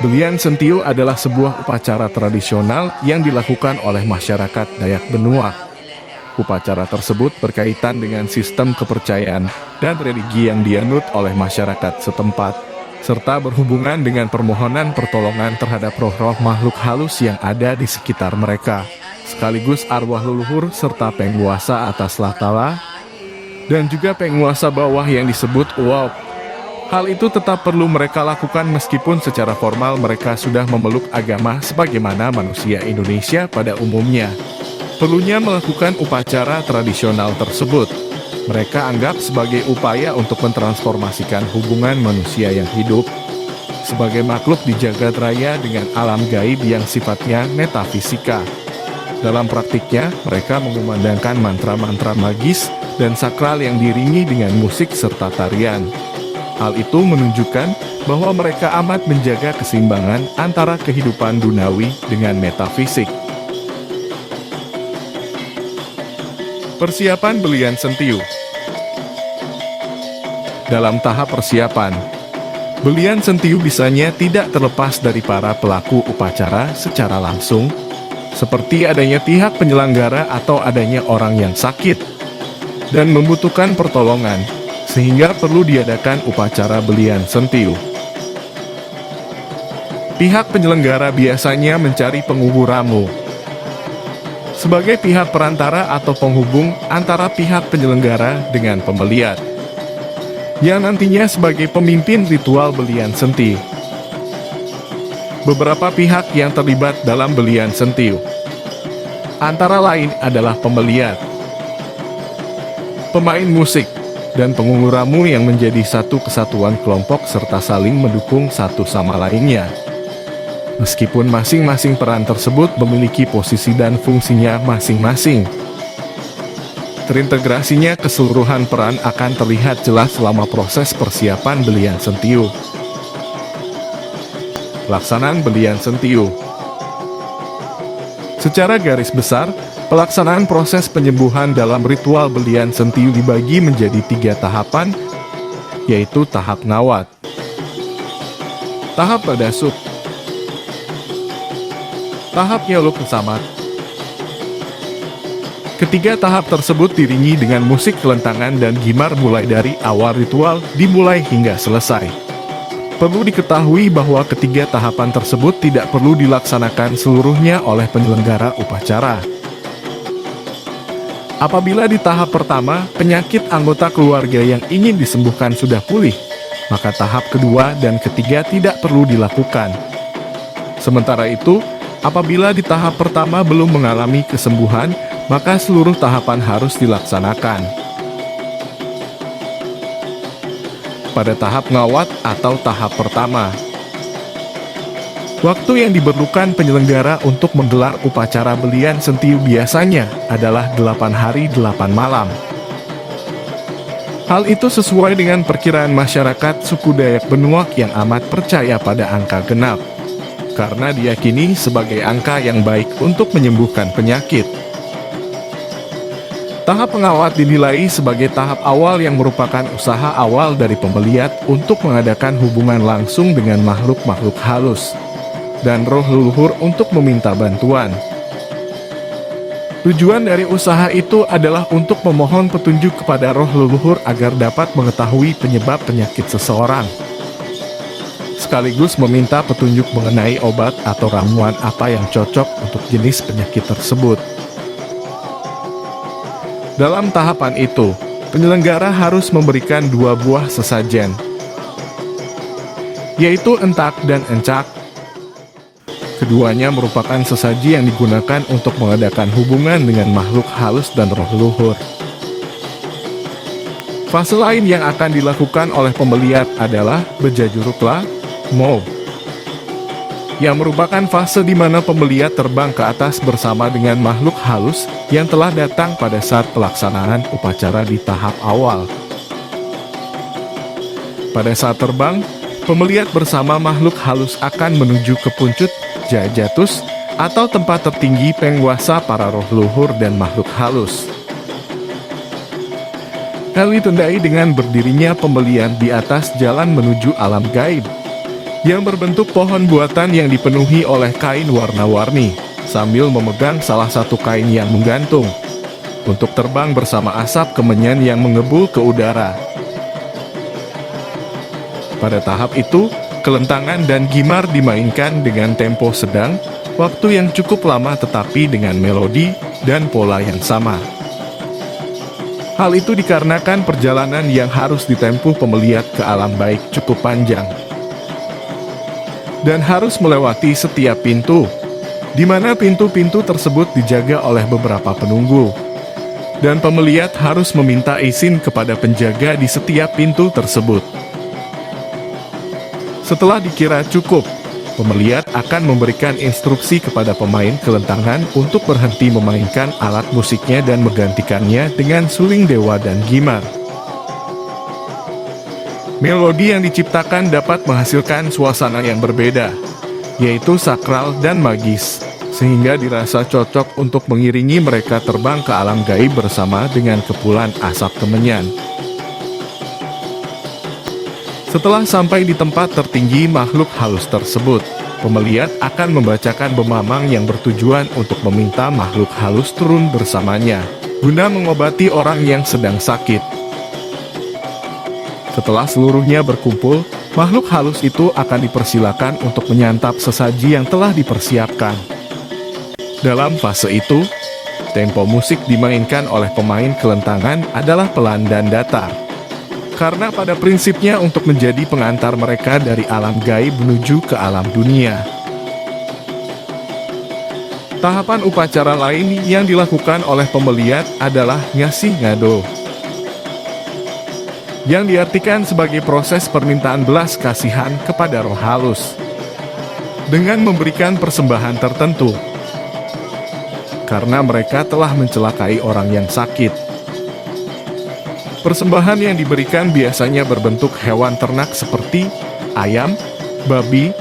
Belian Sentiu adalah sebuah upacara tradisional yang dilakukan oleh masyarakat Dayak Benua. Upacara tersebut berkaitan dengan sistem kepercayaan dan religi yang dianut oleh masyarakat setempat, serta berhubungan dengan permohonan pertolongan terhadap roh-roh makhluk halus yang ada di sekitar mereka, sekaligus arwah leluhur serta penguasa atas Latala, dan juga penguasa bawah yang disebut Uwab. Hal itu tetap perlu mereka lakukan meskipun secara formal mereka sudah memeluk agama sebagaimana manusia Indonesia pada umumnya. Perlunya melakukan upacara tradisional tersebut. Mereka anggap sebagai upaya untuk mentransformasikan hubungan manusia yang hidup sebagai makhluk di jagat raya dengan alam gaib yang sifatnya metafisika. Dalam praktiknya, mereka mengumandangkan mantra-mantra magis dan sakral yang diiringi dengan musik serta tarian. Hal itu menunjukkan bahwa mereka amat menjaga keseimbangan antara kehidupan dunawi dengan metafisik. Persiapan Belian Sentiu. Dalam tahap persiapan, Belian Sentiu bisanya tidak terlepas dari para pelaku upacara secara langsung, seperti adanya pihak penyelenggara atau adanya orang yang sakit dan membutuhkan pertolongan, sehingga perlu diadakan upacara Belian Sentiu. Pihak penyelenggara biasanya mencari pengubur ramu sebagai pihak perantara atau penghubung antara pihak penyelenggara dengan pembeliat, yang nantinya sebagai pemimpin ritual Belian Sentiu. Beberapa pihak yang terlibat dalam Belian Sentiu antara lain adalah pembeliat, pemain musik, dan pengungur ramu yang menjadi satu kesatuan kelompok serta saling mendukung satu sama lainnya. Meskipun masing-masing peran tersebut memiliki posisi dan fungsinya masing-masing, terintegrasinya keseluruhan peran akan terlihat jelas selama proses persiapan Belian Sentiu. Pelaksanaan Belian Sentiu. Secara garis besar, pelaksanaan proses penyembuhan dalam ritual Belian Sentiu dibagi menjadi 3 tahapan, yaitu tahap ngawat, tahap badasuk, tahap nyeluk kesamat. Ketiga tahap tersebut diiringi dengan musik kelentangan dan gimar mulai dari awal ritual dimulai hingga selesai. Perlu diketahui bahwa ketiga tahapan tersebut tidak perlu dilaksanakan seluruhnya oleh penyelenggara upacara. Apabila di tahap pertama, penyakit anggota keluarga yang ingin disembuhkan sudah pulih, maka tahap kedua dan ketiga tidak perlu dilakukan. Sementara itu, apabila di tahap pertama belum mengalami kesembuhan, maka seluruh tahapan harus dilaksanakan. Pada tahap ngawat atau tahap pertama, waktu yang diperlukan penyelenggara untuk menggelar upacara Belian Sentiu biasanya adalah 8 hari 8 malam. Hal itu sesuai dengan perkiraan masyarakat suku Dayak Benua yang amat percaya pada angka genap, karena diyakini sebagai angka yang baik untuk menyembuhkan penyakit. Tahap pengawat dinilai sebagai tahap awal yang merupakan usaha awal dari pembeliat untuk mengadakan hubungan langsung dengan makhluk-makhluk halus dan roh leluhur untuk meminta bantuan. Tujuan dari usaha itu adalah untuk memohon petunjuk kepada roh leluhur agar dapat mengetahui penyebab penyakit seseorang, sekaligus meminta petunjuk mengenai obat atau ramuan apa yang cocok untuk jenis penyakit tersebut. Dalam tahapan itu, penyelenggara harus memberikan 2 buah sesajen, yaitu entak dan encak. Keduanya merupakan sesaji yang digunakan untuk mengadakan hubungan dengan makhluk halus dan roh leluhur. Fase lain yang akan dilakukan oleh pembeliat adalah Bejajurukla Mo, yang merupakan fase di mana pembeliat terbang ke atas bersama dengan makhluk halus yang telah datang pada saat pelaksanaan upacara di tahap awal. Pada saat terbang, pembeliat bersama makhluk halus akan menuju ke Puncut Jajatus atau tempat tertinggi penguasa para roh leluhur dan makhluk halus. Hal ditandai dengan berdirinya pembelian di atas jalan menuju alam gaib, yang berbentuk pohon buatan yang dipenuhi oleh kain warna-warni, sambil memegang salah satu kain yang menggantung, untuk terbang bersama asap kemenyan yang mengebul ke udara. Pada tahap itu, kelentangan dan gimar dimainkan dengan tempo sedang, waktu yang cukup lama tetapi dengan melodi dan pola yang sama. Hal itu dikarenakan perjalanan yang harus ditempuh pemeliat ke alam baik cukup panjang. Dan harus melewati setiap pintu, di mana pintu-pintu tersebut dijaga oleh beberapa penunggu. Dan pemeliat harus meminta izin kepada penjaga di setiap pintu tersebut. Setelah dikira cukup, pemeliat akan memberikan instruksi kepada pemain kelentangan untuk berhenti memainkan alat musiknya dan menggantikannya dengan suling dewa dan gimar. Melodi yang diciptakan dapat menghasilkan suasana yang berbeda, yaitu sakral dan magis, sehingga dirasa cocok untuk mengiringi mereka terbang ke alam gaib bersama dengan kepulan asap kemenyan. Setelah sampai di tempat tertinggi makhluk halus tersebut, pemeliat akan membacakan bemamang yang bertujuan untuk meminta makhluk halus turun bersamanya, guna mengobati orang yang sedang sakit. Setelah seluruhnya berkumpul, makhluk halus itu akan dipersilakan untuk menyantap sesaji yang telah dipersiapkan. Dalam fase itu, tempo musik dimainkan oleh pemain kelentangan adalah pelan dan datar. Karena pada prinsipnya untuk menjadi pengantar mereka dari alam gaib menuju ke alam dunia. Tahapan upacara lain yang dilakukan oleh pemeliat adalah ngasih ngado, yang diartikan sebagai proses permintaan belas kasihan kepada roh halus, dengan memberikan persembahan tertentu, karena mereka telah mencelakai orang yang sakit. Persembahan yang diberikan biasanya berbentuk hewan ternak seperti ayam, babi.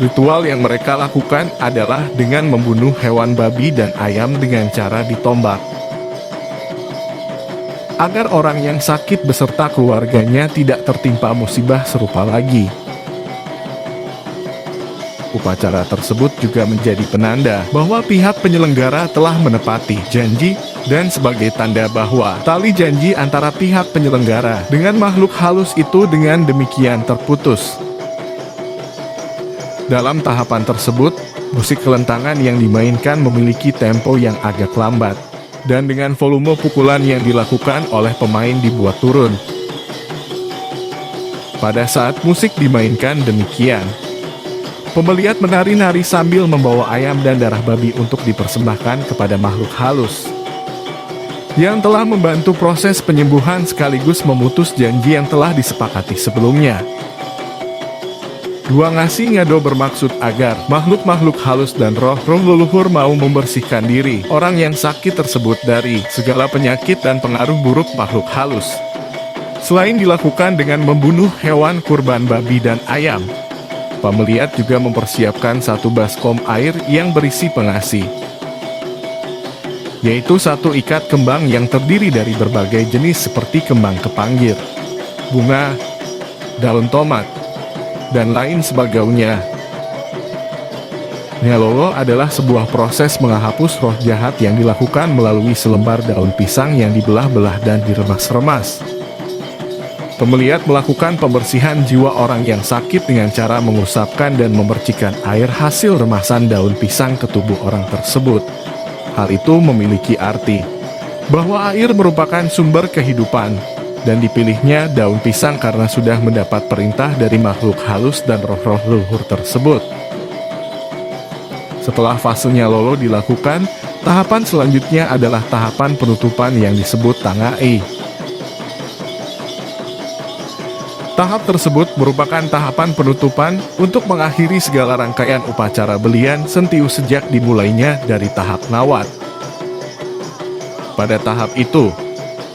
Ritual yang mereka lakukan adalah dengan membunuh hewan babi dan ayam dengan cara ditombak, agar orang yang sakit beserta keluarganya tidak tertimpa musibah serupa lagi. Upacara tersebut juga menjadi penanda bahwa pihak penyelenggara telah menepati janji, dan sebagai tanda bahwa tali janji antara pihak penyelenggara dengan makhluk halus itu dengan demikian terputus. Dalam tahapan tersebut, musik kelentangan yang dimainkan memiliki tempo yang agak lambat, dan dengan volume pukulan yang dilakukan oleh pemain dibuat turun. Pada saat musik dimainkan demikian, pemeliat menari-nari sambil membawa ayam dan darah babi untuk dipersembahkan kepada makhluk halus, yang telah membantu proses penyembuhan sekaligus memutus janji yang telah disepakati sebelumnya. Dua ngasih ngado bermaksud agar makhluk-makhluk halus dan roh-roh leluhur mau membersihkan diri orang yang sakit tersebut dari segala penyakit dan pengaruh buruk makhluk halus. Selain dilakukan dengan membunuh hewan kurban babi dan ayam, pemeliat juga mempersiapkan satu baskom air yang berisi pengasih, yaitu satu ikat kembang yang terdiri dari berbagai jenis seperti kembang kepanggir, bunga, daun tomat, dan lain sebagainya. Nyalolo adalah sebuah proses menghapus roh jahat yang dilakukan melalui selembar daun pisang yang dibelah-belah dan diremas-remas. Pemeliat melakukan pembersihan jiwa orang yang sakit dengan cara mengusapkan dan memercikkan air hasil remasan daun pisang ke tubuh orang tersebut. Hal itu memiliki arti bahwa air merupakan sumber kehidupan, dan dipilihnya daun pisang karena sudah mendapat perintah dari makhluk halus dan roh-roh leluhur tersebut. Setelah fase Nyalolo dilakukan, tahapan selanjutnya adalah tahapan penutupan yang disebut Tangai. Tahap tersebut merupakan tahapan penutupan untuk mengakhiri segala rangkaian upacara belian sentiu sejak dimulainya dari tahap Ngawat. Pada tahap itu,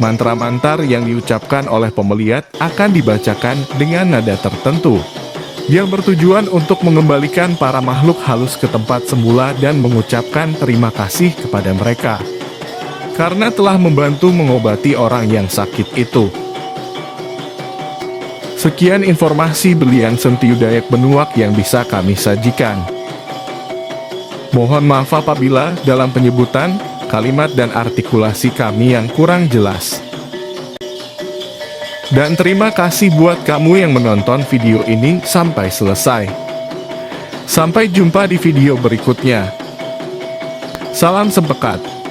mantra-mantar yang diucapkan oleh pemeliat akan dibacakan dengan nada tertentu, yang bertujuan untuk mengembalikan para makhluk halus ke tempat semula dan mengucapkan terima kasih kepada mereka, karena telah membantu mengobati orang yang sakit itu. Sekian informasi Belian Sentiu Dayak Benuak yang bisa kami sajikan. Mohon maaf apabila dalam penyebutan, kalimat dan artikulasi kami yang kurang jelas. Dan terima kasih buat kamu yang menonton video ini sampai selesai. Sampai jumpa di video berikutnya. Salam sempekat.